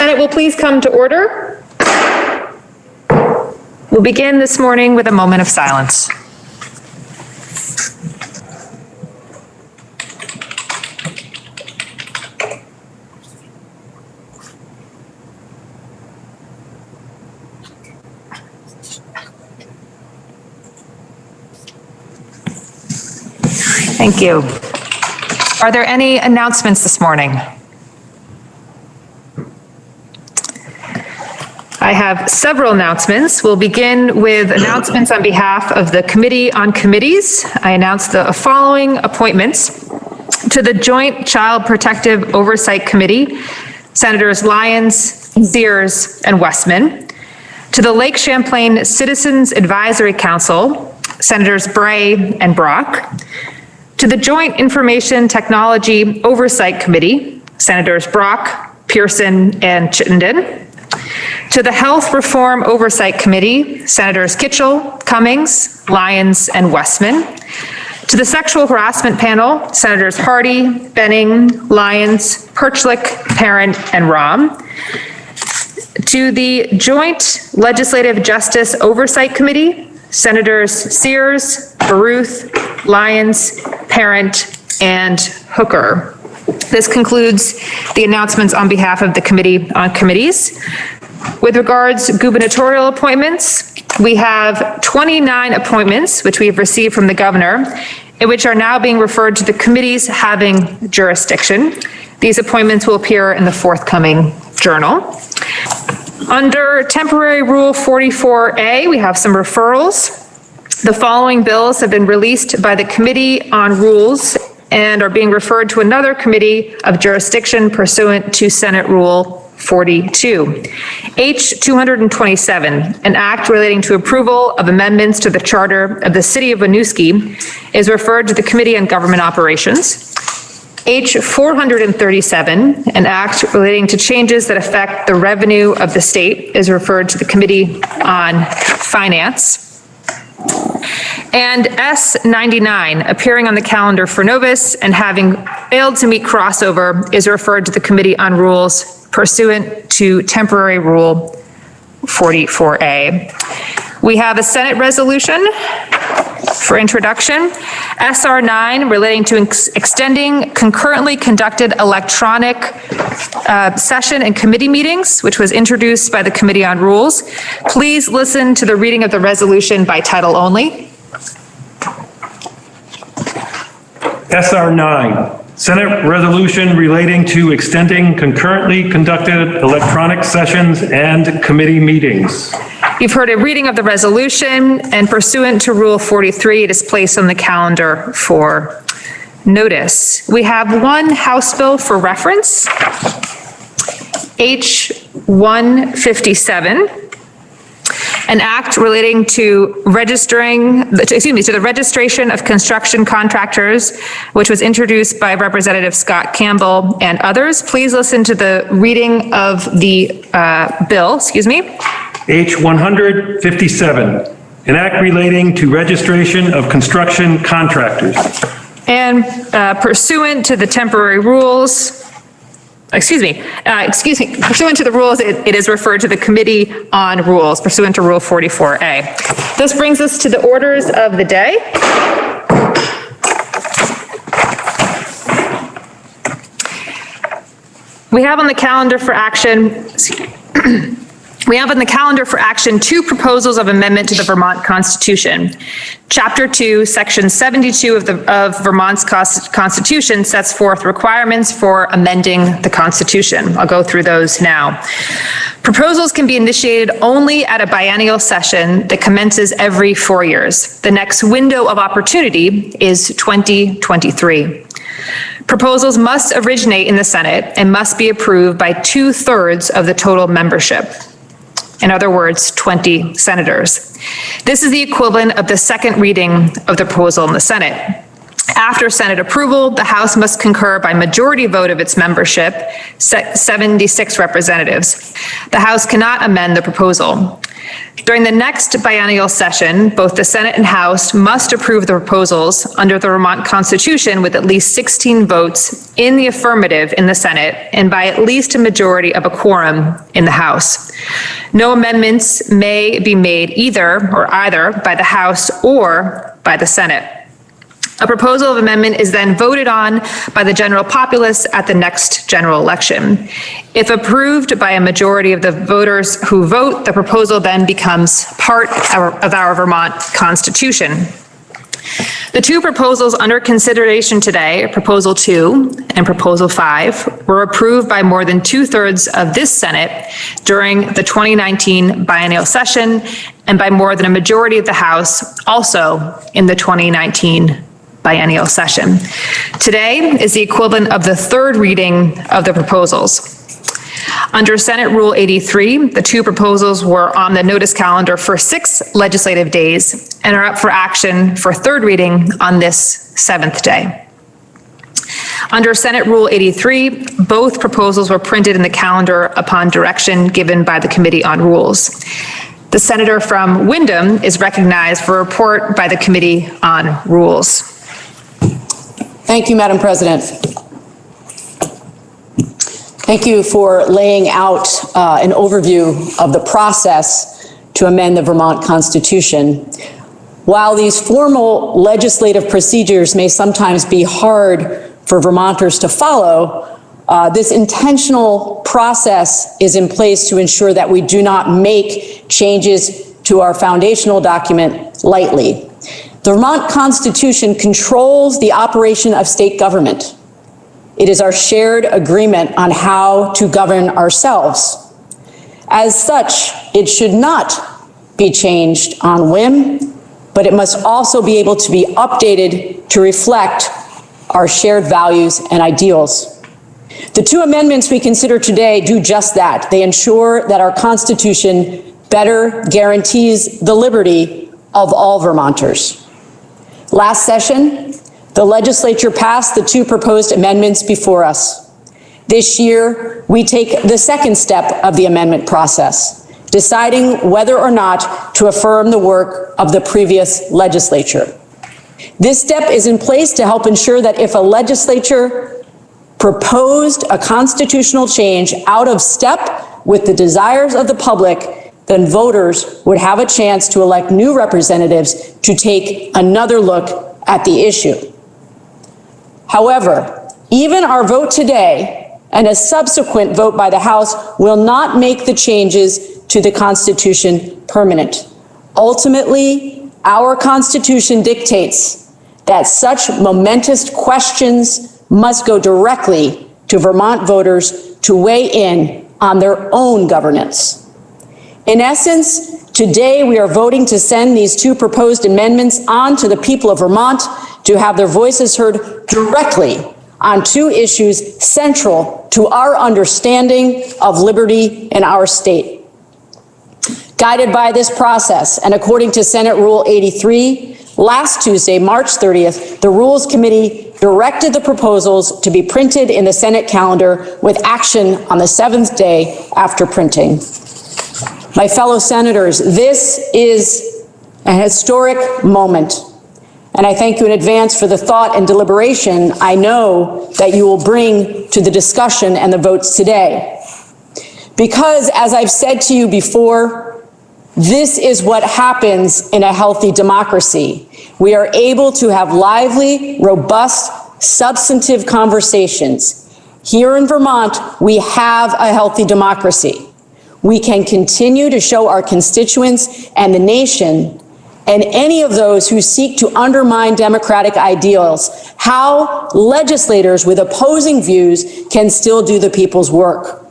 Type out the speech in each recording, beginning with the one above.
Senate will please come to order. We'll begin this morning with a moment of silence. Thank you. Are there any announcements this morning? I have several announcements. We'll begin with announcements on behalf of the Committee on Committees. I announce the following appointments to the Joint Child Protective Oversight Committee, Senators Lyons, Sears, and Westman. To the Lake Champlain Citizens Advisory Council, Senators Bray and Brock. To the Joint Information Technology Oversight Committee, Senators Brock, Pearson, and Chittenden. To the Health Reform Oversight Committee, Senators Kitchell, Cummings, Lyons, and Westman. To the Sexual Harassment Panel, Senators Hardy, Benning, Lyons, Perchlik, Parent, and Rahm. To the Joint Legislative Justice Oversight Committee, Senators Sears, Baruth, Lyons, Parent, and Hooker. This concludes the announcements on behalf of the Committee on Committees. With regards to gubernatorial appointments, we have 29 appointments, which we have received from the governor, and which are now being referred to the committees having jurisdiction. These appointments will appear in the forthcoming journal. Under temporary rule 44A, we have some referrals. The following bills have been released by the Committee on Rules and are being referred to another committee of jurisdiction pursuant to Senate Rule 42. H 227, an act relating to approval of amendments to the charter of the City of Winooski, is referred to the Committee on Government Operations. H 437, an act relating to changes that affect the revenue of the state, is referred to the Committee on Finance. And S 99, appearing on the calendar for Novus and having failed to meet crossover, is referred to the Committee on Rules pursuant to temporary rule 44A. We have a Senate resolution for introduction, SR 9, relating to extending concurrently conducted electronic session and committee meetings, which was introduced by the Committee on Rules. Please listen to the reading of the resolution by title only. SR 9, Senate resolution relating to extending concurrently conducted electronic sessions and committee meetings. You've heard a reading of the resolution, and pursuant to Rule 43, it is placed on the calendar for notice. We have one House bill for reference, H 157, an act relating to the registration of construction contractors, which was introduced by Representative Scott Campbell and others. Please listen to the reading of the bill, H 157, an act relating to registration of construction contractors. And pursuant to the temporary rules, pursuant to the rules, it is referred to the Committee on Rules, pursuant to Rule 44A. This brings us to the orders of the day. We have on the calendar for action, two proposals of amendment to the Vermont Constitution. Chapter 2, Section 72 of Vermont's Constitution sets forth requirements for amending the Constitution. I'll go through those now. Proposals can be initiated only at a biennial session that commences every 4 years. The next window of opportunity is 2023. Proposals must originate in the Senate and must be approved by 2/3 of the total membership. In other words, 20 senators. This is the equivalent of the second reading of the proposal in the Senate. After Senate approval, the House must concur by majority vote of its membership, 76 representatives. The House cannot amend the proposal. During the next biennial session, both the Senate and House must approve the proposals under the Vermont Constitution with at least 16 votes in the affirmative in the Senate and by at least a majority of a quorum in the House. No amendments may be made either by the House or by the Senate. A proposal of amendment is then voted on by the general populace at the next general election. If approved by a majority of the voters who vote, the proposal then becomes part of our Vermont Constitution. The two proposals under consideration today, Proposal 2 and Proposal 5, were approved by more than 2/3 of this Senate during the 2019 biennial session and by more than a majority of the House also in the 2019 biennial session. Today is the equivalent of the third reading of the proposals. Under Senate Rule 83, the two proposals were on the notice calendar for 6 legislative days and are up for action for third reading on this 7th day. Under Senate Rule 83, both proposals were printed in the calendar upon direction given by the Committee on Rules. The senator from Windham is recognized for a report by the Committee on Rules. Thank you, Madam President. Thank you for laying out an overview of the process to amend the Vermont Constitution. While these formal legislative procedures may sometimes be hard for Vermonters to follow, this intentional process is in place to ensure that we do not make changes to our foundational document lightly. The Vermont Constitution controls the operation of state government. It is our shared agreement on how to govern ourselves. As such, it should not be changed on whim, but it must also be able to be updated to reflect our shared values and ideals. The two amendments we consider today do just that. They ensure that our Constitution better guarantees the liberty of all Vermonters. Last session, the legislature passed the two proposed amendments before us. This year, we take the second step of the amendment process, deciding whether or not to affirm the work of the previous legislature. This step is in place to help ensure that if a legislature proposed a constitutional change out of step with the desires of the public, then voters would have a chance to elect new representatives to take another look at the issue. However, even our vote today and a subsequent vote by the House will not make the changes to the Constitution permanent. Ultimately, our Constitution dictates that such momentous questions must go directly to Vermont voters to weigh in on their own governance. In essence, today we are voting to send these two proposed amendments on to the people of Vermont to have their voices heard directly on two issues central to our understanding of liberty in our state. Guided by this process, and according to Senate Rule 83, last Tuesday, March 30th, the Rules Committee directed the proposals to be printed in the Senate calendar with action on the 7th day after printing. My fellow senators, this is a historic moment, and I thank you in advance for the thought and deliberation I know that you will bring to the discussion and the votes today. Because, as I've said to you before, this is what happens in a healthy democracy. We are able to have lively, robust, substantive conversations. Here in Vermont, we have a healthy democracy. We can continue to show our constituents and the nation and any of those who seek to undermine democratic ideals how legislators with opposing views can still do the people's work.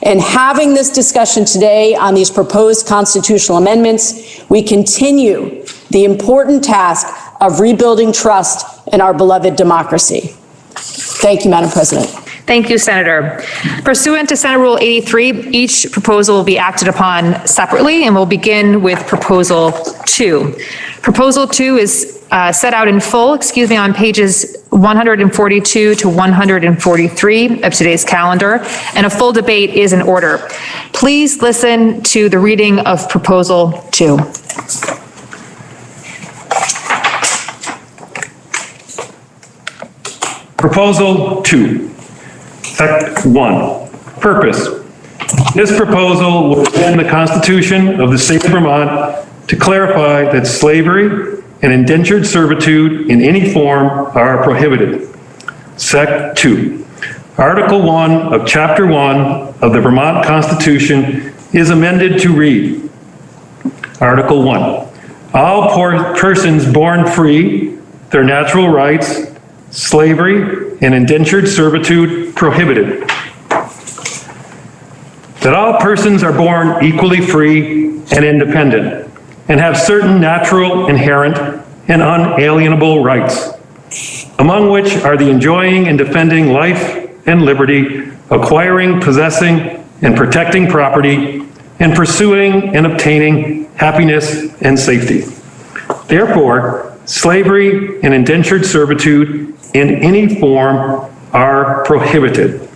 And having this discussion today on these proposed constitutional amendments, we continue the important task of rebuilding trust in our beloved democracy. Thank you, Madam President. Thank you, Senator. Pursuant to Senate Rule 83, each proposal will be acted upon separately, and we'll begin with Proposal 2. Proposal 2 is set out in full, on pages 142 to 143 of today's calendar, and a full debate is in order. Please listen to the reading of Proposal 2. Proposal 2, Sec 1, Purpose. This proposal will amend the Constitution of the State of Vermont to clarify that slavery and indentured servitude in any form are prohibited. Sec 2, Article 1 of Chapter 1 of the Vermont Constitution is amended to read, Article 1, all persons born free, their natural rights, slavery and indentured servitude prohibited. That all persons are born equally free and independent and have certain natural, inherent, and unalienable rights, among which are the enjoying and defending life and liberty, acquiring, possessing, and protecting property, and pursuing and obtaining happiness and safety. Therefore, slavery and indentured servitude in any form are prohibited.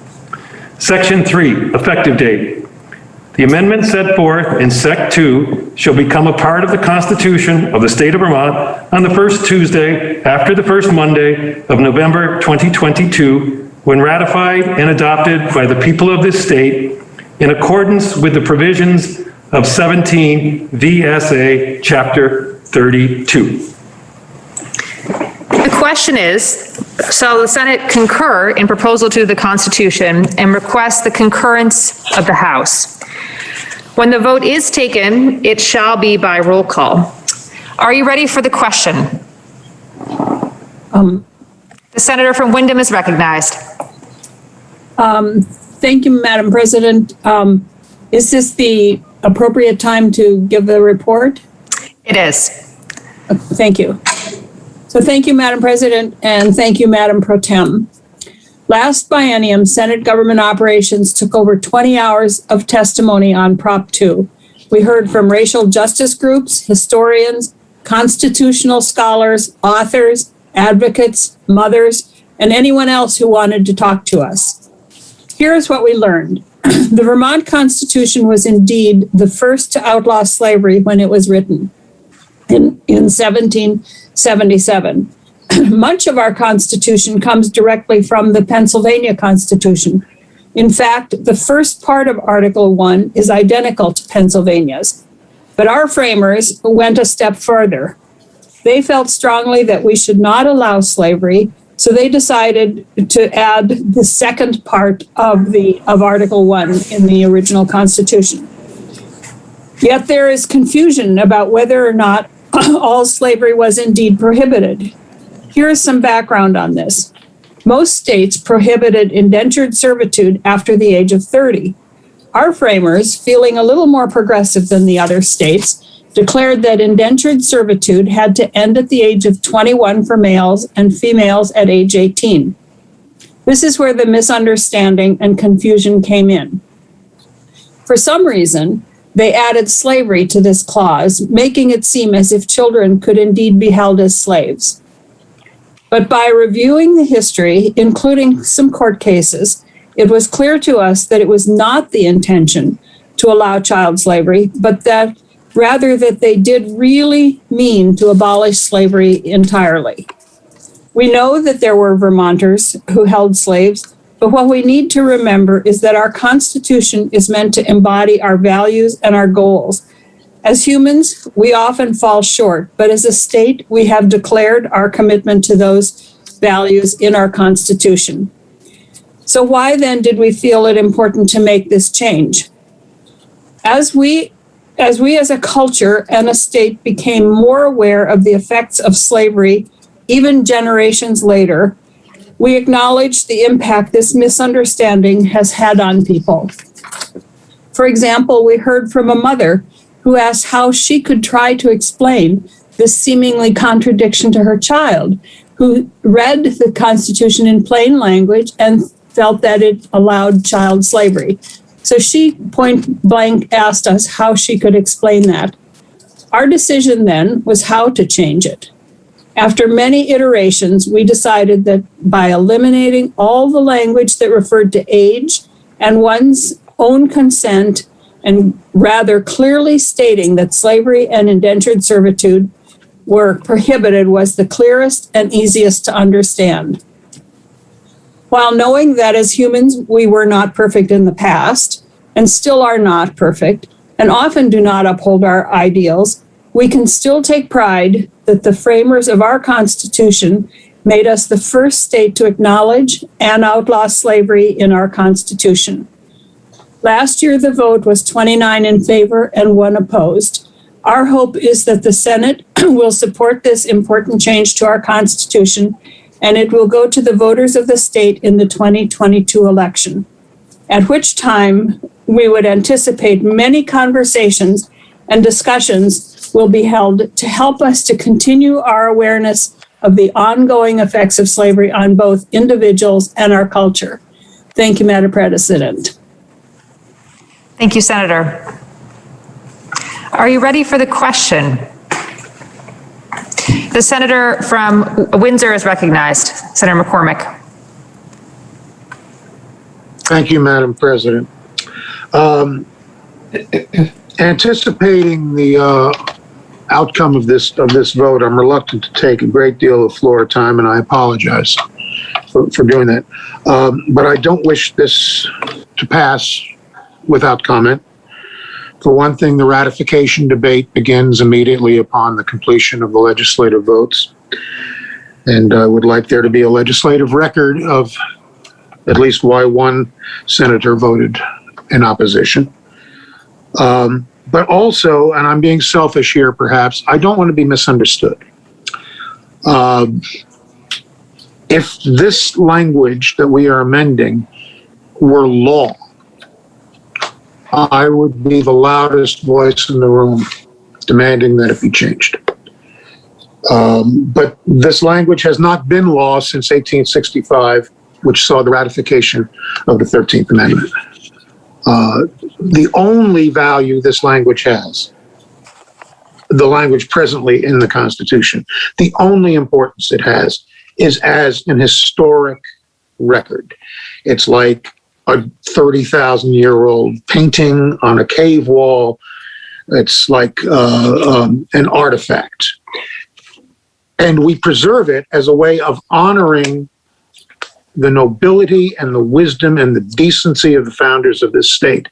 Section 3, effective date. The amendment set forth in Sec 2 shall become a part of the Constitution of the State of Vermont on the first Tuesday after the first Monday of November 2022, when ratified and adopted by the people of this state in accordance with the provisions of 17 VSA Chapter 32. The question is, shall the Senate concur in Proposal 2 of the Constitution and request the concurrence of the House? When the vote is taken, it shall be by roll call. Are you ready for the question? The senator from Windham is recognized. Thank you, Madam President. Is this the appropriate time to give the report? It is. Thank you. So thank you, Madam President, and thank you, Madam Pro Tem. Last biennium, Senate Government Operations took over 20 hours of testimony on Prop 2. We heard from racial justice groups, historians, constitutional scholars, authors, advocates, mothers, and anyone else who wanted to talk to us. Here's what we learned. The Vermont Constitution was indeed the first to outlaw slavery when it was written in 1777. Much of our Constitution comes directly from the Pennsylvania Constitution. In fact, the first part of Article 1 is identical to Pennsylvania's. But our framers went a step further. They felt strongly that we should not allow slavery, so they decided to add the second part of Article 1 in the original Constitution. Yet there is confusion about whether or not all slavery was indeed prohibited. Here is some background on this. Most states prohibited indentured servitude after the age of 30. Our framers, feeling a little more progressive than the other states, declared that indentured servitude had to end at the age of 21 for males and females at age 18. This is where the misunderstanding and confusion came in. For some reason, they added slavery to this clause, making it seem as if children could indeed be held as slaves. But by reviewing the history, including some court cases, it was clear to us that it was not the intention to allow child slavery, but that rather that they did really mean to abolish slavery entirely. We know that there were Vermonters who held slaves, but what we need to remember is that our Constitution is meant to embody our values and our goals. As humans, we often fall short, but as a state, we have declared our commitment to those values in our Constitution. So why then did we feel it important to make this change? As we as a culture and a state became more aware of the effects of slavery, even generations later, we acknowledge the impact this misunderstanding has had on people. For example, we heard from a mother who asked how she could try to explain this seemingly contradiction to her child, who read the Constitution in plain language and felt that it allowed child slavery. So she point blank asked us how she could explain that. Our decision then was how to change it. After many iterations, we decided that by eliminating all the language that referred to age and one's own consent, and rather clearly stating that slavery and indentured servitude were prohibited, was the clearest and easiest to understand. While knowing that as humans we were not perfect in the past, and still are not perfect, and often do not uphold our ideals, we can still take pride that the framers of our Constitution made us the first state to acknowledge and outlaw slavery in our Constitution. Last year, the vote was 29 in favor and 1 opposed. Our hope is that the Senate will support this important change to our Constitution, and it will go to the voters of the state in the 2022 election, at which time we would anticipate many conversations and discussions will be held to help us to continue our awareness of the ongoing effects of slavery on both individuals and our culture. Thank you, Madam President. Thank you, Senator. Are you ready for the question? The senator from Windsor is recognized. Senator McCormick. Thank you, Madam President. Anticipating the outcome of this vote, I'm reluctant to take a great deal of floor time, and I apologize for doing that. But I don't wish this to pass without comment. For one thing, the ratification debate begins immediately upon the completion of the legislative votes. And I would like there to be a legislative record of at least why one senator voted in opposition. But also, and I'm being selfish here perhaps, I don't want to be misunderstood. If this language that we are amending were law, I would be the loudest voice in the room demanding that it be changed. But this language has not been law since 1865, which saw the ratification of the 13th Amendment. The only value this language has, the language presently in the Constitution, the only importance it has is as an historic record. It's like a 30,000-year-old painting on a cave wall. It's like an artifact. And we preserve it as a way of honoring the nobility and the wisdom and the decency of the founders of this state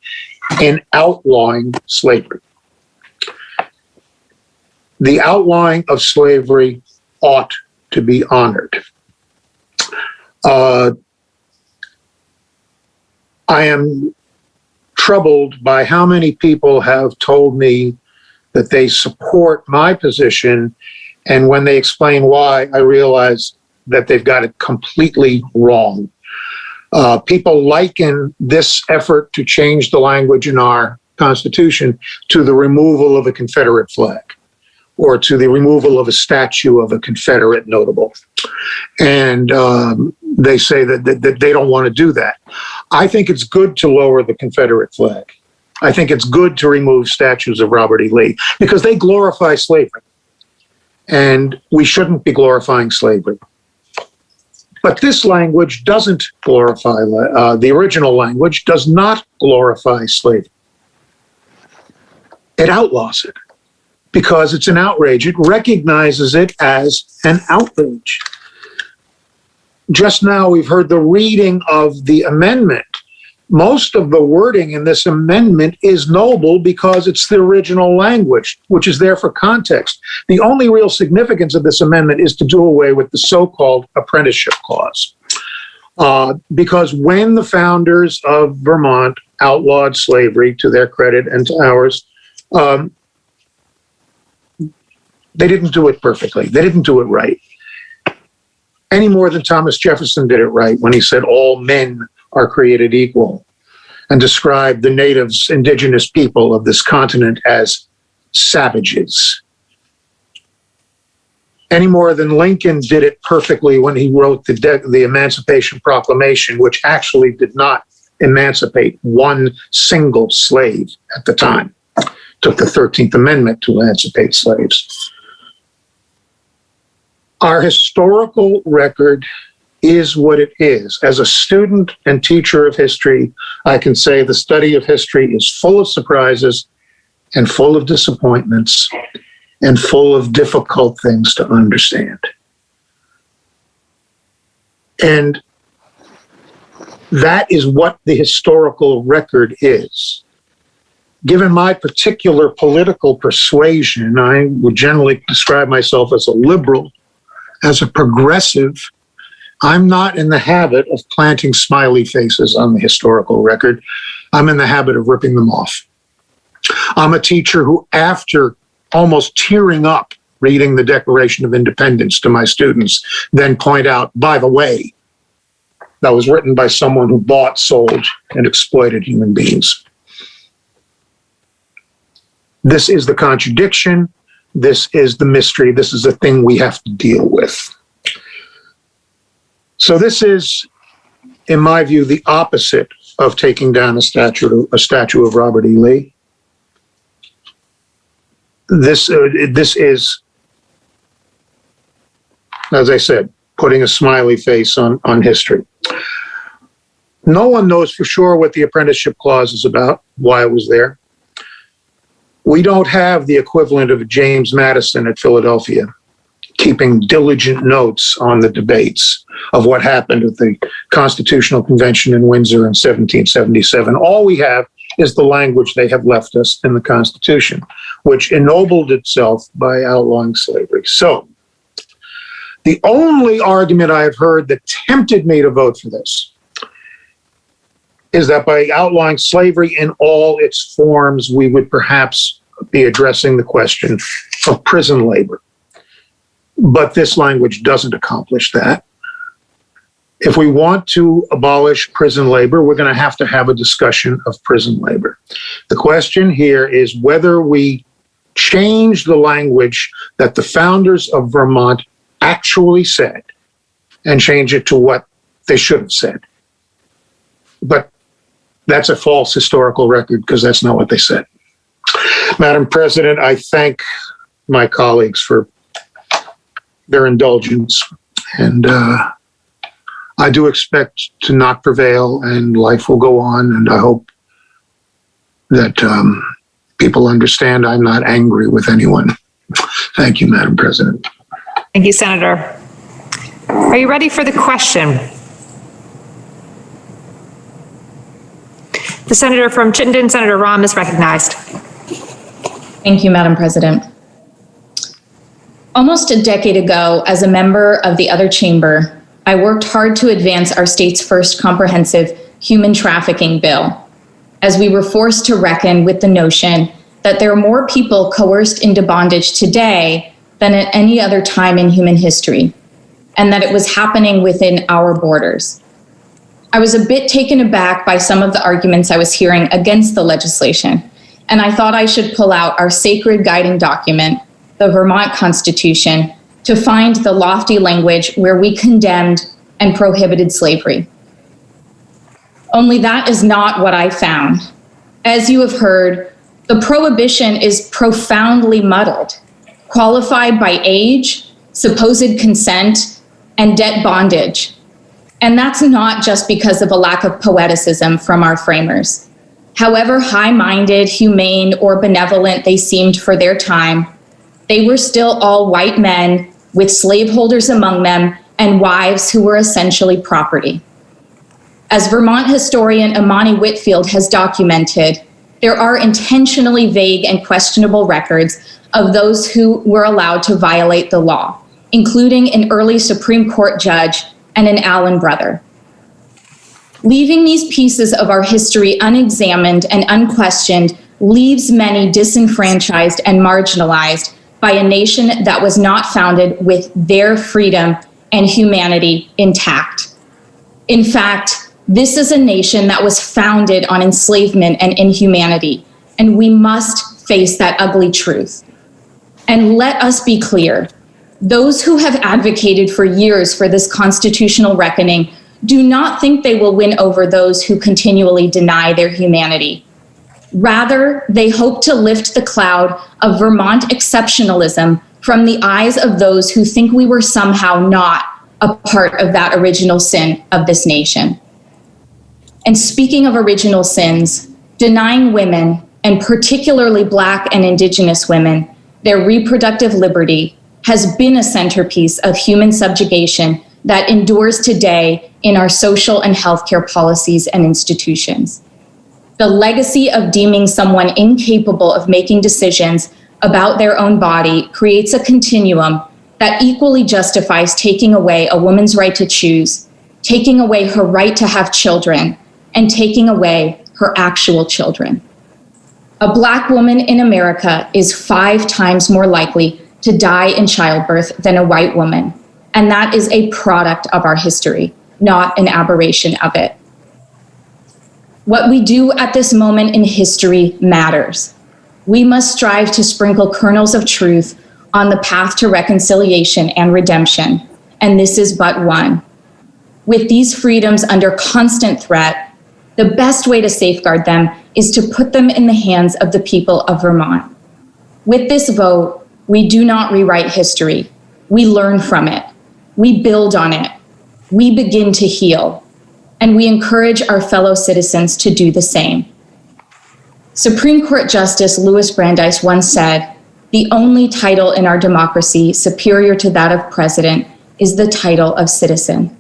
in outlawing slavery. The outlawing of slavery ought to be honored. I am troubled by how many people have told me that they support my position, and when they explain why, I realize that they've got it completely wrong. People liken this effort to change the language in our Constitution to the removal of a Confederate flag or to the removal of a statue of a Confederate notable. And they say that they don't want to do that. I think it's good to lower the Confederate flag. I think it's good to remove statues of Robert E. Lee because they glorify slavery. And we shouldn't be glorifying slavery. But this language doesn't glorify, the original language does not glorify slavery. It outlaws it because it's an outrage. It recognizes it as an outrage. Just now we've heard the reading of the amendment. Most of the wording in this amendment is noble because it's the original language, which is there for context. The only real significance of this amendment is to do away with the so-called apprenticeship clause. Because when the founders of Vermont outlawed slavery, to their credit and to ours, they didn't do it perfectly. They didn't do it right. Any more than Thomas Jefferson did it right when he said all men are created equal and described the natives, indigenous people of this continent as savages. Any more than Lincoln did it perfectly when he wrote the Emancipation Proclamation, which actually did not emancipate one single slave at the time. Took the 13th Amendment to emancipate slaves. Our historical record is what it is. As a student and teacher of history, I can say the study of history is full of surprises and full of disappointments and full of difficult things to understand. And that is what the historical record is. Given my particular political persuasion, I would generally describe myself as a liberal, as a progressive. I'm not in the habit of planting smiley faces on the historical record. I'm in the habit of ripping them off. I'm a teacher who, after almost tearing up reading the Declaration of Independence to my students, then point out, by the way, that was written by someone who bought, sold, and exploited human beings. This is the contradiction. This is the mystery. This is the thing we have to deal with. So this is, in my view, the opposite of taking down a statue of Robert E. Lee. This is, as I said, putting a smiley face on history. No one knows for sure what the apprenticeship clause is about, why it was there. We don't have the equivalent of James Madison at Philadelphia, keeping diligent notes on the debates of what happened at the Constitutional Convention in Windsor in 1777. All we have is the language they have left us in the Constitution, which ennobled itself by outlawing slavery. So, the only argument I have heard that tempted me to vote for this is that by outlawing slavery in all its forms, we would perhaps be addressing the question of prison labor. But this language doesn't accomplish that. If we want to abolish prison labor, we're going to have a discussion of prison labor. The question here is whether we change the language that the founders of Vermont actually said and change it to what they should have said. But that's a false historical record because that's not what they said. Madam President, I thank my colleagues for their indulgence, and I do expect to not prevail, and life will go on, and I hope that people understand I'm not angry with anyone. Thank you, Madam President. Thank you, Senator. Are you ready for the question? The senator from Chittenden, Senator Rahm, is recognized. Thank you, Madam President. Almost a decade ago, as a member of the other chamber, I worked hard to advance our state's first comprehensive human trafficking bill, as we were forced to reckon with the notion that there are more people coerced into bondage today than at any other time in human history, and that it was happening within our borders. I was a bit taken aback by some of the arguments I was hearing against the legislation, and I thought I should pull out our sacred guiding document, the Vermont Constitution, to find the lofty language where we condemned and prohibited slavery. Only that is not what I found. As you have heard, the prohibition is profoundly muddled, qualified by age, supposed consent, and debt bondage. And that's not just because of a lack of poeticism from our framers. However high-minded, humane, or benevolent they seemed for their time, they were still all white men with slaveholders among them and wives who were essentially property. As Vermont historian Imani Whitfield has documented, there are intentionally vague and questionable records of those who were allowed to violate the law, including an early Supreme Court judge and an Allen brother. Leaving these pieces of our history unexamined and unquestioned leaves many disenfranchised and marginalized by a nation that was not founded with their freedom and humanity intact. In fact, this is a nation that was founded on enslavement and inhumanity, and we must face that ugly truth. And let us be clear, those who have advocated for years for this constitutional reckoning do not think they will win over those who continually deny their humanity. Rather, they hope to lift the cloud of Vermont exceptionalism from the eyes of those who think we were somehow not a part of that original sin of this nation. And speaking of original sins, denying women, and particularly Black and Indigenous women, their reproductive liberty has been a centerpiece of human subjugation that endures today in our social and healthcare policies and institutions. The legacy of deeming someone incapable of making decisions about their own body creates a continuum that equally justifies taking away a woman's right to choose, taking away her right to have children, and taking away her actual children. A Black woman in America is 5 times more likely to die in childbirth than a white woman, and that is a product of our history, not an aberration of it. What we do at this moment in history matters. We must strive to sprinkle kernels of truth on the path to reconciliation and redemption, and this is but one. With these freedoms under constant threat, the best way to safeguard them is to put them in the hands of the people of Vermont. With this vote, we do not rewrite history. We learn from it. We build on it. We begin to heal. And we encourage our fellow citizens to do the same. Supreme Court Justice Louis Brandeis once said, "The only title in our democracy superior to that of president is the title of citizen."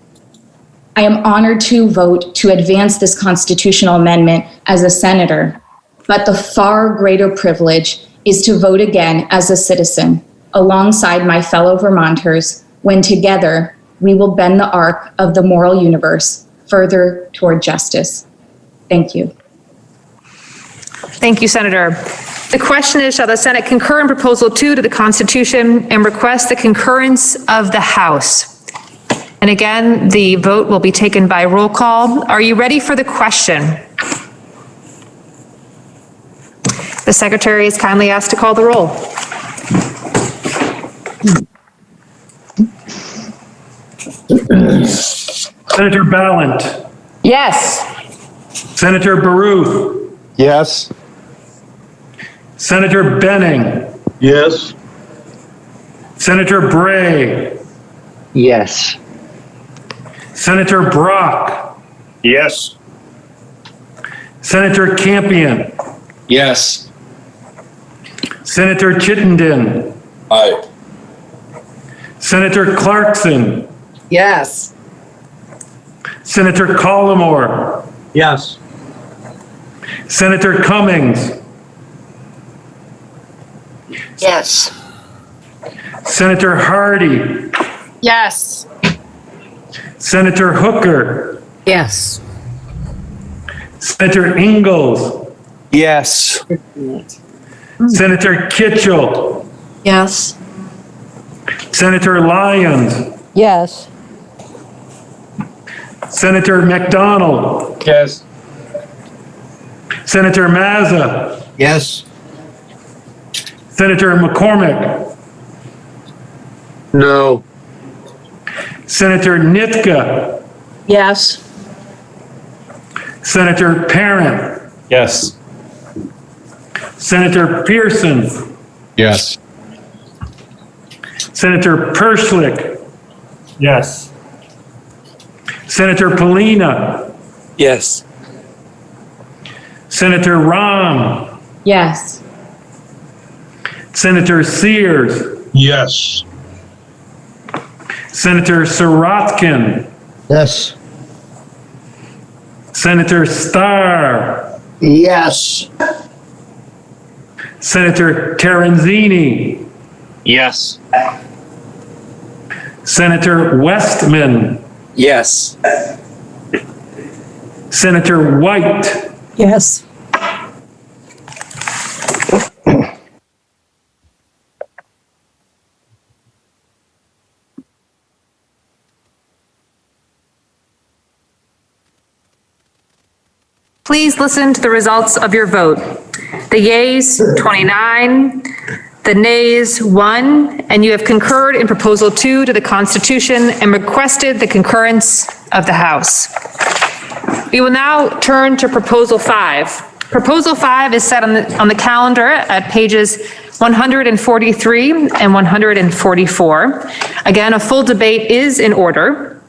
I am honored to vote to advance this constitutional amendment as a senator, but the far greater privilege is to vote again as a citizen alongside my fellow Vermonters when together we will bend the arc of the moral universe further toward justice. Thank you. Thank you, Senator. The question is, shall the Senate concur in Proposal 2 to the Constitution and request the concurrence of the House? And again, the vote will be taken by roll call. Are you ready for the question? The Secretary is kindly asked to call the roll. Senator Ballant. Yes. Senator Baruth. Yes. Senator Benning. Yes. Senator Bray. Yes. Senator Brock. Yes. Senator Campion. Yes. Senator Chittenden. Aye. Senator Clarkson. Yes. Senator Collmore. Yes. Senator Cummings. Yes. Senator Hardy. Yes. Senator Hooker. Yes. Senator Ingalls. Yes. Senator Kitchell. Yes. Senator Lyons. Yes. Senator McDonald. Yes. Senator Mazza. Yes. Senator McCormick. No. Senator Nitka. Yes. Senator Parent. Yes. Senator Pearson. Yes. Senator Perschlick. Yes. Senator Polina. Yes. Senator Rahm. Yes. Senator Sears. Yes. Senator Sirotkin. Yes. Senator Starr. Yes. Senator Terenzini. Yes. Senator Westman. Yes. Senator White. Yes. Please listen to the results of your vote. The yeas, 29, the nays, 1, and you have concurred in Proposal 2 to the Constitution and requested the concurrence of the House. We will now turn to Proposal 5. Proposal 5 is set on the calendar at pages 143 and 144. Again, a full debate is in order.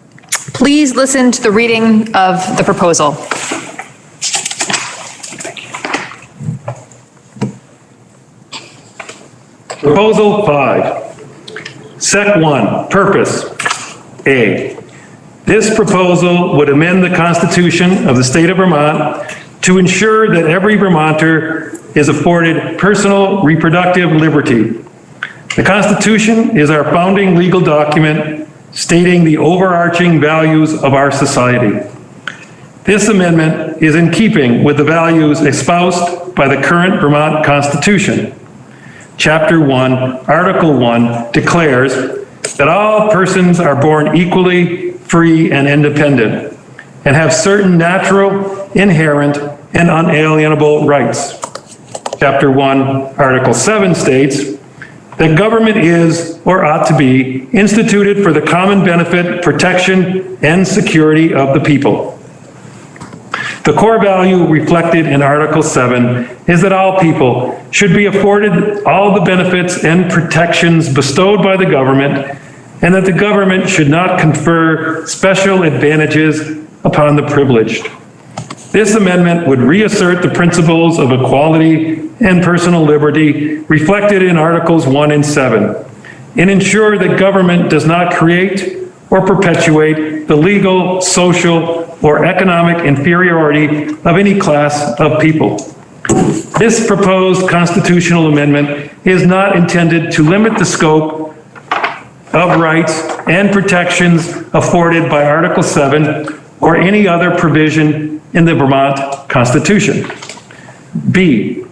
Please listen to the reading of the proposal. Proposal 5. Sec 1, purpose. A. This proposal would amend the Constitution of the state of Vermont to ensure that every Vermonter is afforded personal reproductive liberty. The Constitution is our founding legal document stating the overarching values of our society. This amendment is in keeping with the values espoused by the current Vermont Constitution. Chapter 1, Article 1 declares that all persons are born equally free and independent and have certain natural, inherent, and unalienable rights. Chapter 1, Article 7 states that government is, or ought to be, instituted for the common benefit, protection, and security of the people. The core value reflected in Article 7 is that all people should be afforded all the benefits and protections bestowed by the government, and that the government should not confer special advantages upon the privileged. This amendment would reassert the principles of equality and personal liberty reflected in Articles 1 and 7, and ensure that government does not create or perpetuate the legal, social, or economic inferiority of any class of people. This proposed constitutional amendment is not intended to limit the scope of rights and protections afforded by Article 7 or any other provision in the Vermont Constitution. B,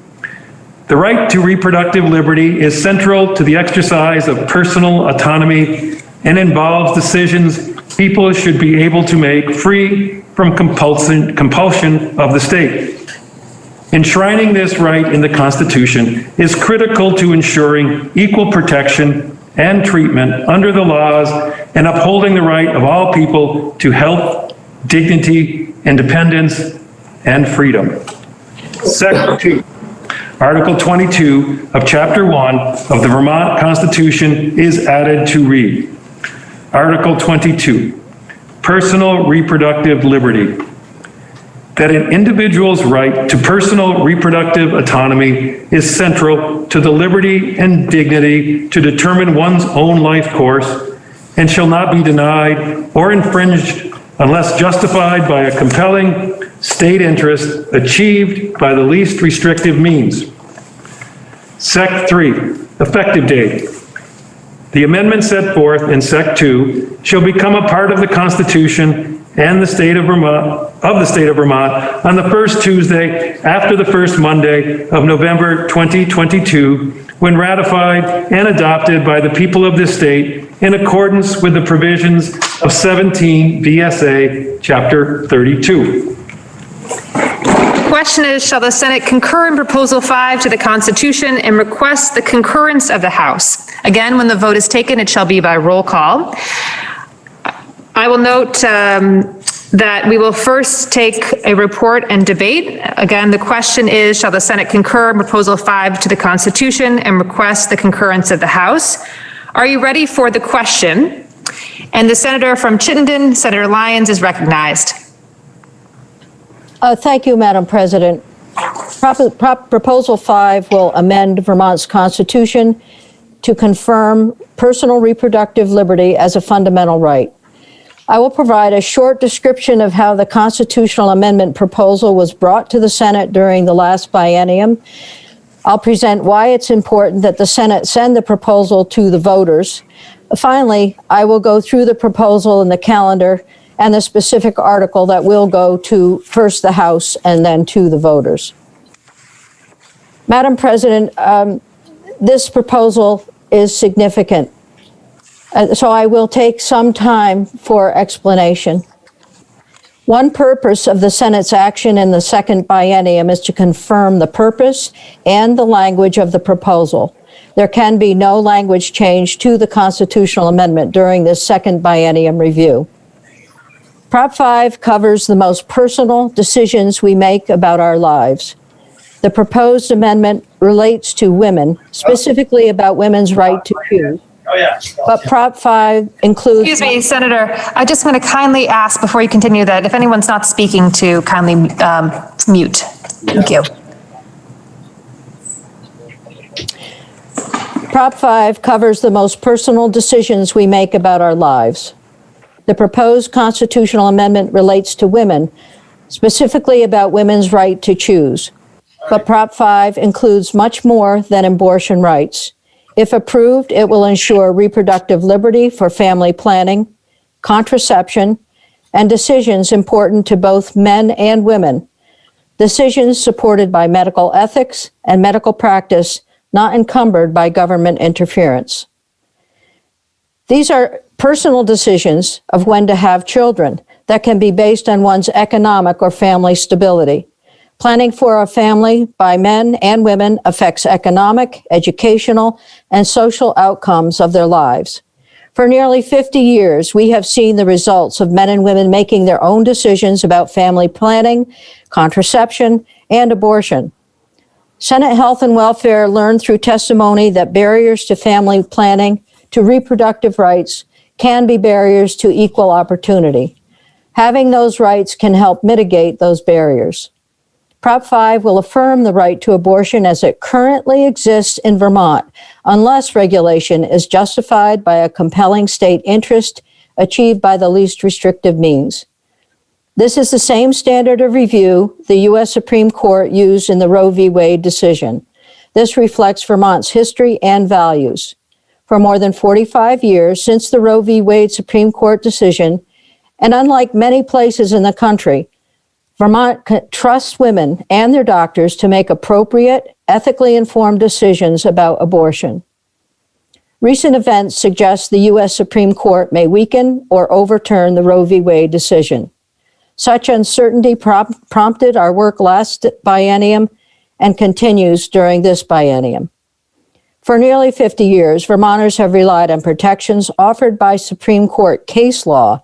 the right to reproductive liberty is central to the exercise of personal autonomy and involves decisions people should be able to make free from compulsion of the state. Enshrining this right in the Constitution is critical to ensuring equal protection and treatment under the laws and upholding the right of all people to health, dignity, independence, and freedom. Section 2, Article 22 of Chapter 1 of the Vermont Constitution is added to read. Article 22, personal reproductive liberty. That an individual's right to personal reproductive autonomy is central to the liberty and dignity to determine one's own life course and shall not be denied or infringed unless justified by a compelling state interest achieved by the least restrictive means. Sec 3, effective date. The amendment set forth in Sec 2 shall become a part of the Constitution and the state of Vermont, on the first Tuesday after the first Monday of November 2022, when ratified and adopted by the people of this state in accordance with the provisions of 17 VSA Chapter 32. The question is, shall the Senate concur in Proposal 5 to the Constitution and request the concurrence of the House? Again, when the vote is taken, it shall be by roll call. I will note that we will first take a report and debate. Again, the question is, shall the Senate concur in Proposal 5 to the Constitution and request the concurrence of the House? Are you ready for the question? And the senator from Chittenden, Senator Lyons, is recognized. Thank you, Madam President. Proposal 5 will amend Vermont's Constitution to confirm personal reproductive liberty as a fundamental right. I will provide a short description of how the constitutional amendment proposal was brought to the Senate during the last biennium. I'll present why it's important that the Senate send the proposal to the voters. Finally, I will go through the proposal and the calendar and the specific article that will go to first the House and then to the voters. Madam President, this proposal is significant. So I will take some time for explanation. One purpose of the Senate's action in the second biennium is to confirm the purpose and the language of the proposal. There can be no language change to the constitutional amendment during this second biennium review. Prop 5 covers the most personal decisions we make about our lives. The proposed amendment relates to women, specifically about women's right to choose. But Prop 5 includes... Excuse me, Senator, I just want to kindly ask before you continue that if anyone's not speaking to kindly mute. Thank you. Prop 5 covers the most personal decisions we make about our lives. The proposed constitutional amendment relates to women, specifically about women's right to choose. But Prop 5 includes much more than abortion rights. If approved, it will ensure reproductive liberty for family planning, contraception, and decisions important to both men and women. Decisions supported by medical ethics and medical practice, not encumbered by government interference. These are personal decisions of when to have children that can be based on one's economic or family stability. Planning for a family by men and women affects economic, educational, and social outcomes of their lives. For nearly 50 years, we have seen the results of men and women making their own decisions about family planning, contraception, and abortion. Senate Health and Welfare learned through testimony that barriers to family planning, to reproductive rights, can be barriers to equal opportunity. Having those rights can help mitigate those barriers. Prop 5 will affirm the right to abortion as it currently exists in Vermont, unless regulation is justified by a compelling state interest achieved by the least restrictive means. This is the same standard of review the U.S. Supreme Court used in the Roe v. Wade decision. This reflects Vermont's history and values. For more than 45 years since the Roe v. Wade Supreme Court decision, and unlike many places in the country, Vermont trusts women and their doctors to make appropriate, ethically informed decisions about abortion. Recent events suggest the U.S. Supreme Court may weaken or overturn the Roe v. Wade decision. Such uncertainty prompted our work last biennium and continues during this biennium. For nearly 50 years, Vermonters have relied on protections offered by Supreme Court case law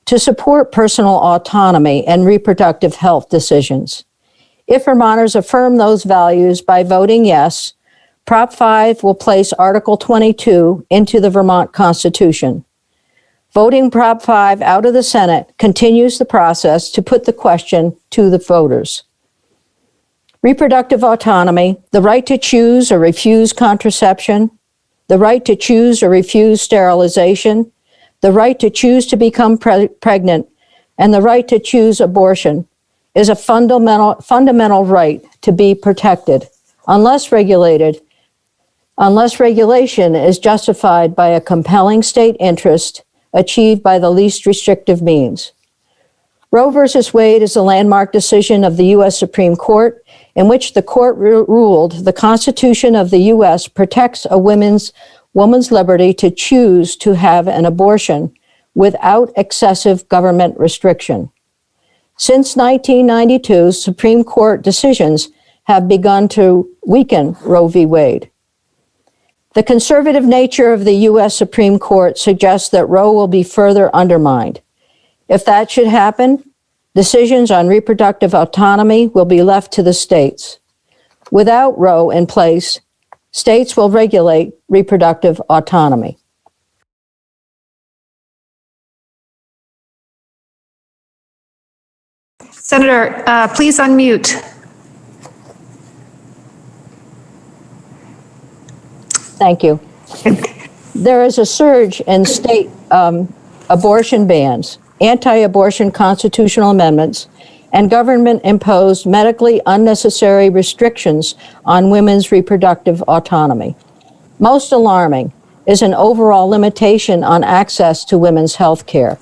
to support personal autonomy and reproductive health decisions. If Vermonters affirm those values by voting yes, Prop 5 will place Article 22 into the Vermont Constitution. Voting Prop 5 out of the Senate continues the process to put the question to the voters. Reproductive autonomy, the right to choose or refuse contraception, the right to choose or refuse sterilization, the right to choose to become pregnant, and the right to choose abortion is a fundamental right to be protected unless regulation is justified by a compelling state interest achieved by the least restrictive means. Roe versus Wade is a landmark decision of the U.S. Supreme Court in which the court ruled the Constitution of the U.S. protects a woman's liberty to choose to have an abortion without excessive government restriction. Since 1992, Supreme Court decisions have begun to weaken Roe v. Wade. The conservative nature of the U.S. Supreme Court suggests that Roe will be further undermined. If that should happen, decisions on reproductive autonomy will be left to the states. Without Roe in place, states will regulate reproductive autonomy. Senator, please unmute. Thank you. There is a surge in state abortion bans, anti-abortion constitutional amendments, and government-imposed medically unnecessary restrictions on women's reproductive autonomy. Most alarming is an overall limitation on access to women's health care.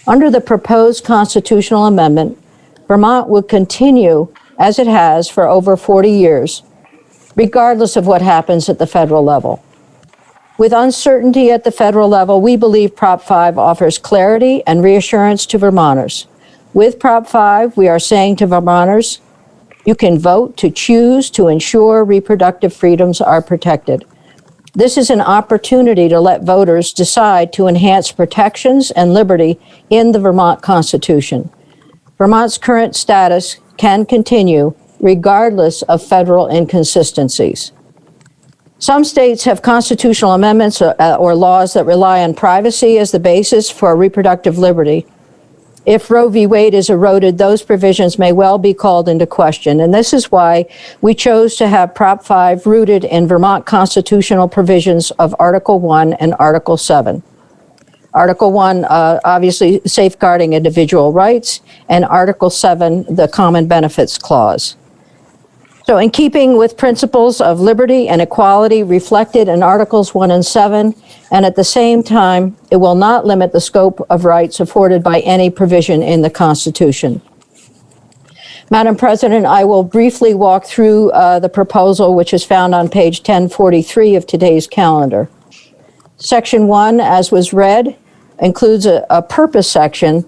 Under the proposed constitutional amendment, Vermont will continue, as it has for over 40 years, regardless of what happens at the federal level. With uncertainty at the federal level, we believe Prop 5 offers clarity and reassurance to Vermonters. With Prop 5, we are saying to Vermonters, you can vote to choose to ensure reproductive freedoms are protected. This is an opportunity to let voters decide to enhance protections and liberty in the Vermont Constitution. Vermont's current status can continue regardless of federal inconsistencies. Some states have constitutional amendments or laws that rely on privacy as the basis for reproductive liberty. If Roe v. Wade is eroded, those provisions may well be called into question. And this is why we chose to have Prop 5 rooted in Vermont constitutional provisions of Article 1 and Article 7. Article 1, obviously safeguarding individual rights, and Article 7, the Common Benefits Clause. So in keeping with principles of liberty and equality reflected in Articles 1 and 7, and at the same time, it will not limit the scope of rights afforded by any provision in the Constitution. Madam President, I will briefly walk through the proposal, which is found on page 1043 of today's calendar. Section 1, as was read, includes a purpose section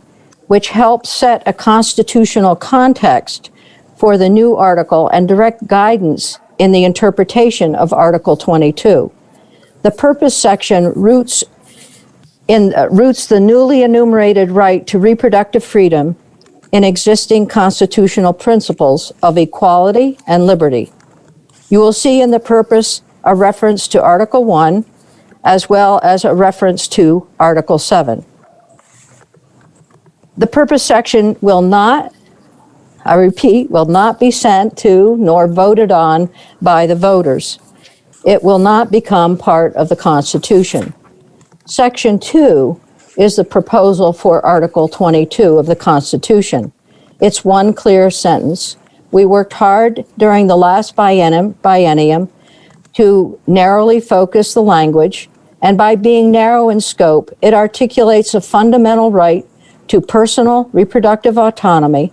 which helps set a constitutional context for the new article and direct guidance in the interpretation of Article 22. The purpose section roots the newly enumerated right to reproductive freedom in existing constitutional principles of equality and liberty. You will see in the purpose a reference to Article 1 as well as a reference to Article 7. The purpose section will not, I repeat, will not be sent to nor voted on by the voters. It will not become part of the Constitution. Section 2 is the proposal for Article 22 of the Constitution. It's one clear sentence. We worked hard during the last biennium to narrowly focus the language, and by being narrow in scope, it articulates a fundamental right to personal reproductive autonomy,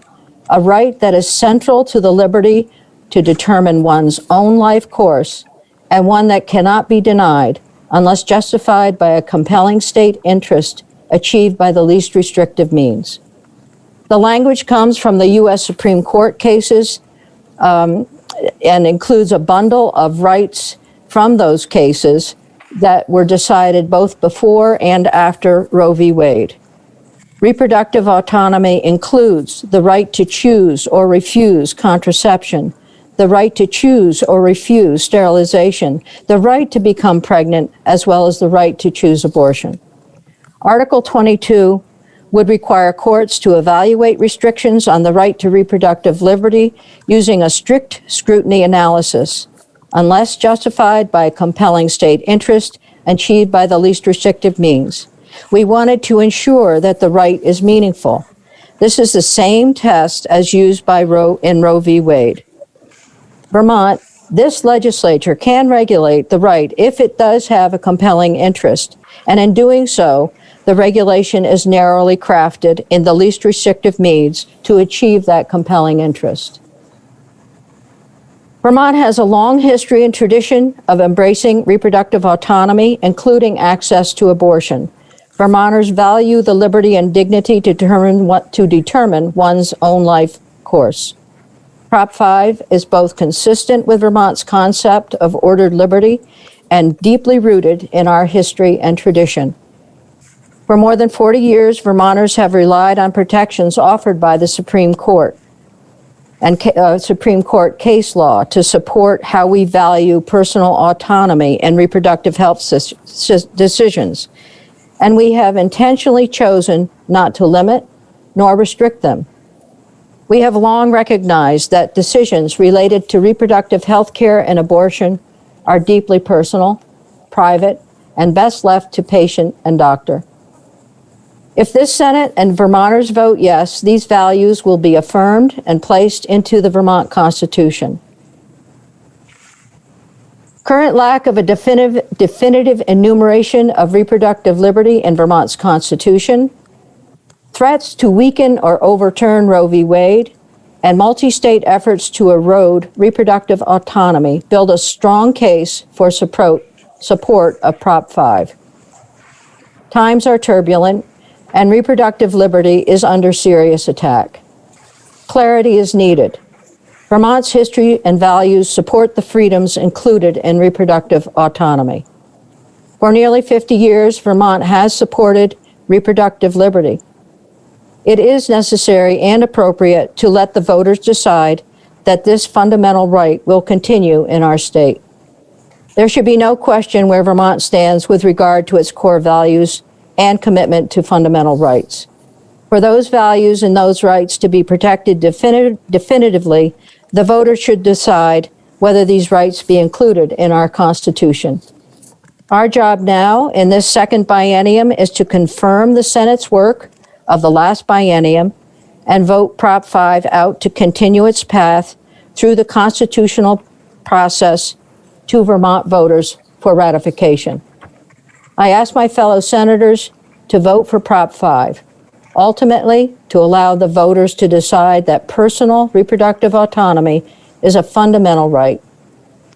a right that is central to the liberty to determine one's own life course, and one that cannot be denied unless justified by a compelling state interest achieved by the least restrictive means. The language comes from the U.S. Supreme Court cases and includes a bundle of rights from those cases that were decided both before and after Roe v. Wade. Reproductive autonomy includes the right to choose or refuse contraception, the right to choose or refuse sterilization, the right to become pregnant, as well as the right to choose abortion. Article 22 would require courts to evaluate restrictions on the right to reproductive liberty using a strict scrutiny analysis, unless justified by a compelling state interest achieved by the least restrictive means. We wanted to ensure that the right is meaningful. This is the same test as used by in Roe v. Wade. Vermont, this legislature can regulate the right if it does have a compelling interest, and in doing so, the regulation is narrowly crafted in the least restrictive means to achieve that compelling interest. Vermont has a long history and tradition of embracing reproductive autonomy, including access to abortion. Vermonters value the liberty and dignity to determine one's own life course. Prop 5 is both consistent with Vermont's concept of ordered liberty and deeply rooted in our history and tradition. For more than 40 years, Vermonters have relied on protections offered by the Supreme Court and Supreme Court case law to support how we value personal autonomy and reproductive health decisions. And we have intentionally chosen not to limit nor restrict them. We have long recognized that decisions related to reproductive health care and abortion are deeply personal, private, and best left to patient and doctor. If this Senate and Vermonters vote yes, these values will be affirmed and placed into the Vermont Constitution. Current lack of a definitive enumeration of reproductive liberty in Vermont's Constitution, threats to weaken or overturn Roe v. Wade, and multi-state efforts to erode reproductive autonomy build a strong case for support of Prop 5. Times are turbulent, and reproductive liberty is under serious attack. Clarity is needed. Vermont's history and values support the freedoms included in reproductive autonomy. For nearly 50 years, Vermont has supported reproductive liberty. It is necessary and appropriate to let the voters decide that this fundamental right will continue in our state. There should be no question where Vermont stands with regard to its core values and commitment to fundamental rights. For those values and those rights to be protected definitively, the voters should decide whether these rights be included in our Constitution. Our job now in this second biennium is to confirm the Senate's work of the last biennium and vote Prop 5 out to continue its path through the constitutional process to Vermont voters for ratification. I ask my fellow senators to vote for Prop 5, ultimately to allow the voters to decide that personal reproductive autonomy is a fundamental right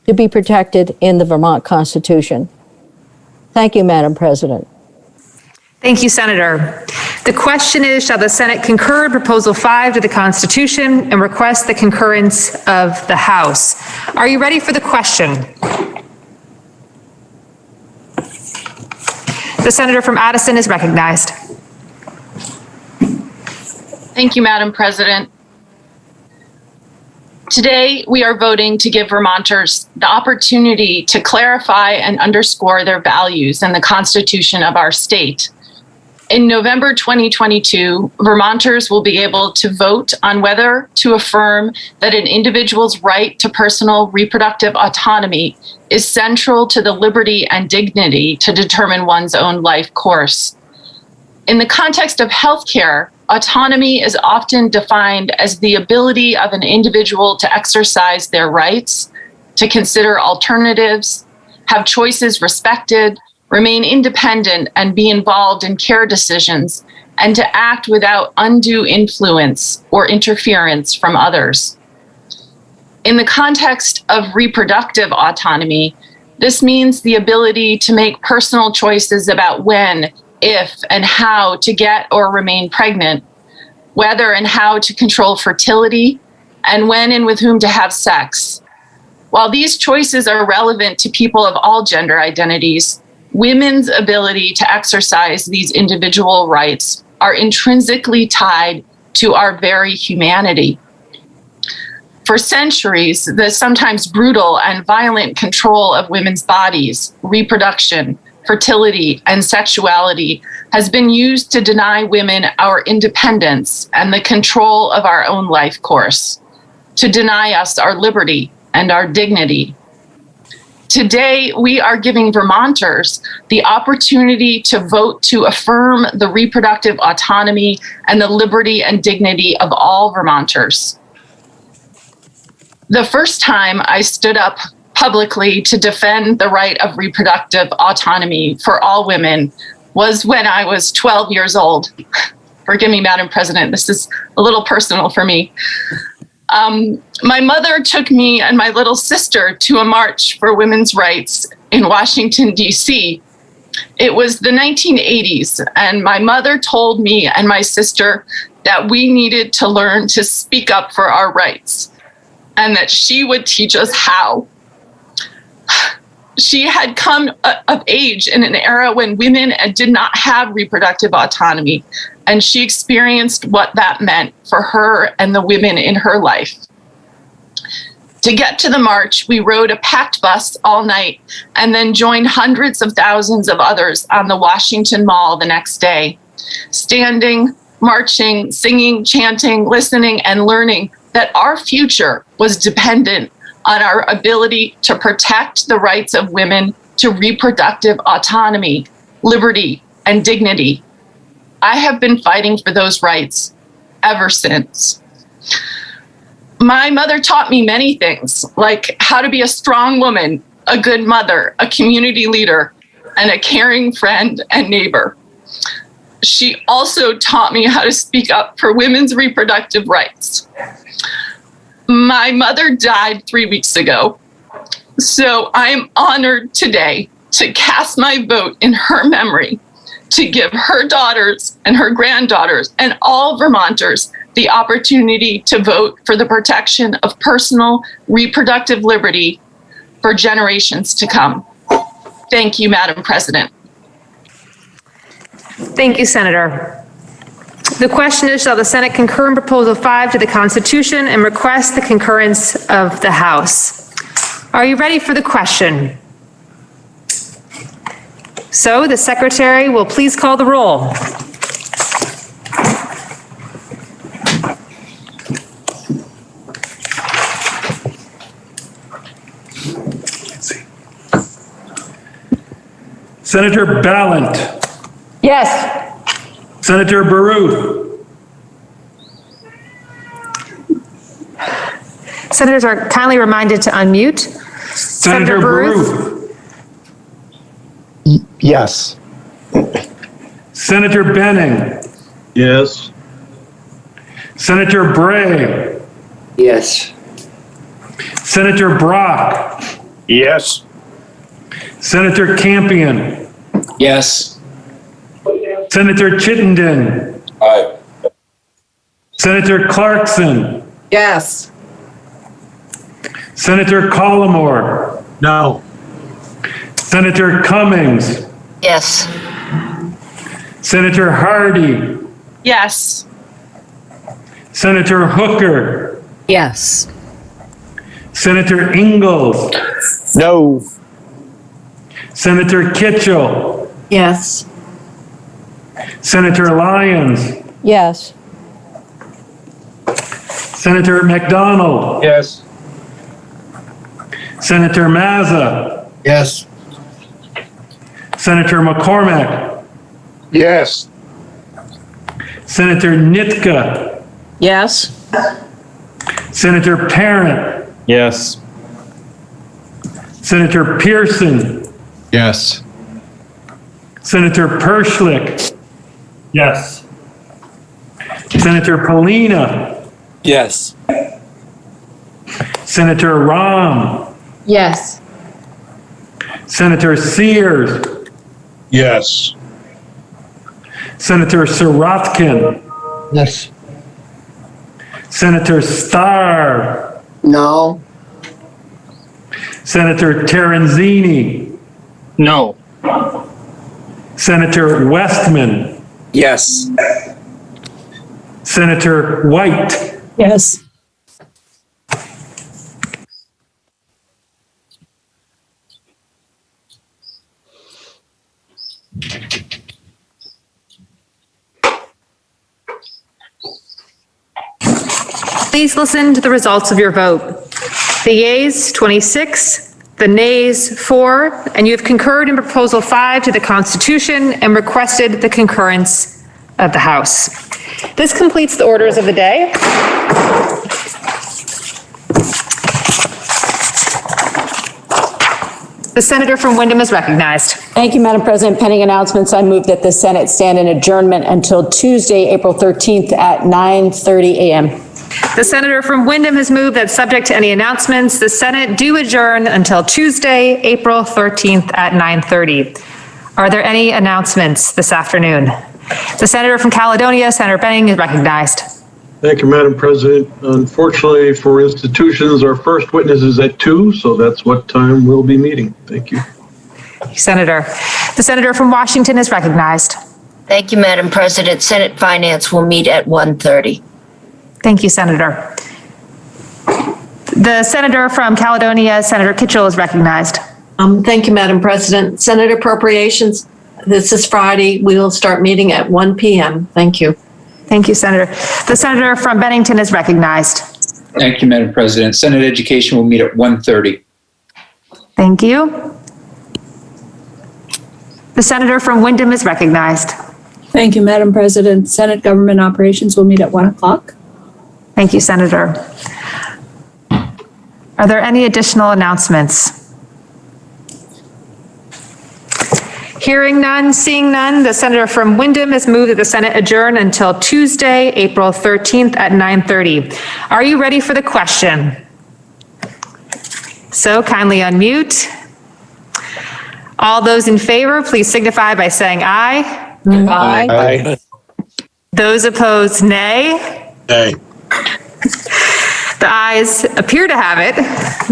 to be protected in the Vermont Constitution. Thank you, Madam President. Thank you, Senator. The question is, shall the Senate concur Proposal 5 to the Constitution and request the concurrence of the House? Are you ready for the question? The senator from Addison is recognized. Thank you, Madam President. Today, we are voting to give Vermonters the opportunity to clarify and underscore their values and the Constitution of our state. In November 2022, Vermonters will be able to vote on whether to affirm that an individual's right to personal reproductive autonomy is central to the liberty and dignity to determine one's own life course. In the context of healthcare, autonomy is often defined as the ability of an individual to exercise their rights, to consider alternatives, have choices respected, remain independent, and be involved in care decisions, and to act without undue influence or interference from others. In the context of reproductive autonomy, this means the ability to make personal choices about when, if, and how to get or remain pregnant, whether and how to control fertility, and when and with whom to have sex. While these choices are relevant to people of all gender identities, women's ability to exercise these individual rights are intrinsically tied to our very humanity. For centuries, the sometimes brutal and violent control of women's bodies, reproduction, fertility, and sexuality has been used to deny women our independence and the control of our own life course, to deny us our liberty and our dignity. Today, we are giving Vermonters the opportunity to vote to affirm the reproductive autonomy and the liberty and dignity of all Vermonters. The first time I stood up publicly to defend the right of reproductive autonomy for all women was when I was 12 years old. Forgive me, Madam President, this is a little personal for me. My mother took me and my little sister to a march for women's rights in Washington, D.C. It was the 1980s, and my mother told me and my sister that we needed to learn to speak up for our rights, and that she would teach us how. She had come of age in an era when women did not have reproductive autonomy, and she experienced what that meant for her and the women in her life. To get to the march, we rode a packed bus all night and then joined hundreds of thousands of others on the Washington Mall the next day, standing, marching, singing, chanting, listening, and learning that our future was dependent on our ability to protect the rights of women to reproductive autonomy, liberty, and dignity. I have been fighting for those rights ever since. My mother taught me many things, like how to be a strong woman, a good mother, a community leader, and a caring friend and neighbor. She also taught me how to speak up for women's reproductive rights. My mother died 3 weeks ago, so I am honored today to cast my vote in her memory, to give her daughters and her granddaughters and all Vermonters the opportunity to vote for the protection of personal reproductive liberty for generations to come. Thank you, Madam President. Thank you, Senator. The question is, shall the Senate concur in Proposal 5 to the Constitution and request the concurrence of the House? Are you ready for the question? So the Secretary will please call the roll. Senator Ballant. Yes. Senator Baruth. Senators are kindly reminded to unmute. Senator Baruth. Yes. Senator Benning. Yes. Senator Bray. Yes. Senator Brock. Yes. Senator Campion. Yes. Senator Chittenden. Aye. Senator Clarkson. Yes. Senator Collmore. No. Senator Cummings. Yes. Senator Hardy. Yes. Senator Hooker. Yes. Senator Ingalls. No. Senator Kitchell. Yes. Senator Lyons. Yes. Senator McDonald. Yes. Senator Mazza. Yes. Senator McCormack. Yes. Senator Nitka. Yes. Senator Parent. Yes. Senator Pearson. Yes. Senator Perschlick. Yes. Senator Polina. Yes. Senator Rahm. Yes. Senator Sears. Yes. Senator Sirotkin. Yes. Senator Starr. No. Senator Terenzini. No. Senator Westman. Yes. Senator White. Yes. Please listen to the results of your vote. The yeas, 26, the nays, 4, and you have concurred in Proposal 5 to the Constitution and requested the concurrence of the House. This completes the orders of the day. The senator from Wyndham is recognized. Thank you, Madam President. Pending announcements, I move that the Senate stand in adjournment until Tuesday, April 13th at 9:30 a.m. The senator from Wyndham has moved that, subject to any announcements, the Senate do adjourn until Tuesday, April 13th at 9:30. Are there any announcements this afternoon? The senator from Caledonia, Senator Benning, is recognized. Thank you, Madam President. Unfortunately for institutions, our first witness is at 2, so that's what time we'll be meeting. Thank you. Senator. The senator from Washington is recognized. Thank you, Madam President. Senate Finance will meet at 1:30. Thank you, Senator. The senator from Caledonia, Senator Kitchell, is recognized. Thank you, Madam President. Senate Appropriations, this is Friday. We will start meeting at 1 p.m. Thank you. Thank you, Senator. The senator from Bennington is recognized. Thank you, Madam President. Senate Education will meet at 1:30. Thank you. The senator from Wyndham is recognized. Thank you, Madam President. Senate Government Operations will meet at 1 o'clock. Thank you, Senator. Are there any additional announcements? Hearing none, seeing none, the senator from Wyndham has moved that the Senate adjourn until Tuesday, April 13th at 9:30. Are you ready for the question? So kindly unmute. All those in favor, please signify by saying aye. Aye. Aye. Those opposed, nay. Nay. The ayes appear to have it.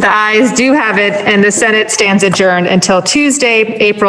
The ayes do have it, and the Senate stands adjourned until Tuesday, April